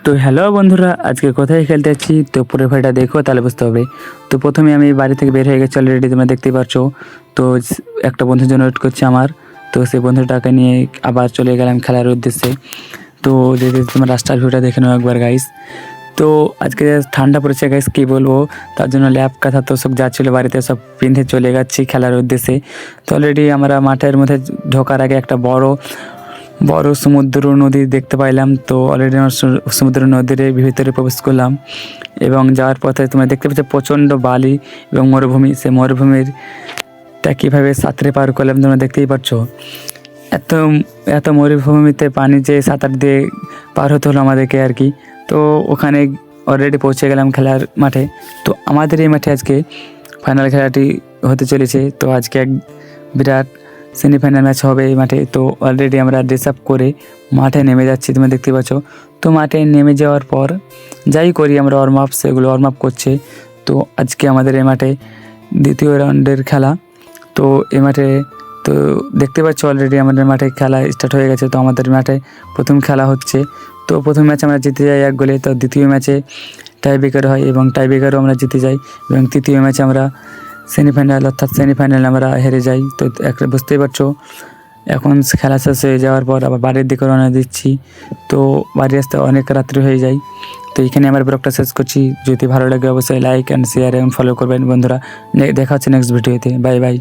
তো হ্যালো বন্ধুরা, আজকে কোথায় খেলতে যাচ্ছি তো পুরো ভিডিওটা দেখো তাহলে বুঝতে হবে। তো প্রথমে আমি বাড়ি থেকে বের হয়ে গেছি অলরেডি, তোমরা দেখতেই পাচ্ছো। তো একটা বন্ধুর জন্য ওয়েট করছে আমার। তো সেই বন্ধুটাকে নিয়ে আবার চলে গেলাম খেলার উদ্দেশ্যে। তো যদি তোমার রাস্তার ভিউটা দেখে নাও একবার গাইস। তো আজকে ঠান্ডা পড়েছে গাইস, কী বলবো, তার জন্য ল্যাব কাঁথা তো সব যা ছিল বাড়িতে সব পিঁধে চলে যাচ্ছি খেলার উদ্দেশ্যে। তো অলরেডি আমরা মাঠের মধ্যে ঢোকার আগে একটা বড় সমুদ্র নদী দেখতে পাইলাম। তো অলরেডি আমরা সমুদ্র নদীর ভিতরে প্রবেশ করলাম এবং যাওয়ার পথে তোমরা দেখতে পাচ্ছ প্রচণ্ড বালি এবং মরুভূমি। সে মরুভূমিরটা কীভাবে সাঁতরে পার করলাম তোমরা দেখতেই পাচ্ছ। এত এত মরুভূমিতে পানি যে সাঁতার দিয়ে পার হতে হলো আমাদেরকে আর কি। তো ওখানে অলরেডি পৌঁছে গেলাম খেলার মাঠে। তো আমাদের এই মাঠে আজকে ফাইনাল খেলাটি হতে চলেছে। তো আজকে এক বিরাট সেমিফাইনাল ম্যাচ হবে এই মাঠে। তো অলরেডি আমরা ড্রেস আপ করে মাঠে নেমে যাচ্ছি, তোমরা দেখতে পাচ্ছ। তো মাঠে নেমে যাওয়ার পর যাই করি আমরা ওয়ার্ম আপ, সেগুলো ওয়ার্ম আপ করছে। তো আজকে আমাদের এই মাঠে দ্বিতীয় রাউন্ডের খেলা। তো এই মাঠে তো দেখতে পাচ্ছ অলরেডি আমাদের মাঠে খেলা স্টার্ট হয়ে গেছে। তো আমাদের মাঠে প্রথম খেলা হচ্ছে। তো প্রথম ম্যাচে আমরা জিতে যাই 1 গোলে। তো দ্বিতীয় ম্যাচে টাইব্রেকার হয় এবং টাইব্রেকারও আমরা জিতে যাই এবং তৃতীয় ম্যাচে আমরা সেমিফাইনাল আমরা হেরে যাই। তো একটা বুঝতেই পারছো, এখন খেলা শেষ হয়ে যাওয়ার পর আবার বাড়ির দিকে রওনা দিচ্ছি। তো বাড়ি আসতে অনেক রাত্রি হয়ে যায়। তো এখানে আমার ব্লগটা শেষ করছি। যদি ভালো লাগে অবশ্যই লাইক অ্যান্ড শেয়ার এবং ফলো করবেন বন্ধুরা। দেখা হচ্ছে নেক্সট ভিডিওতে। Bye bye.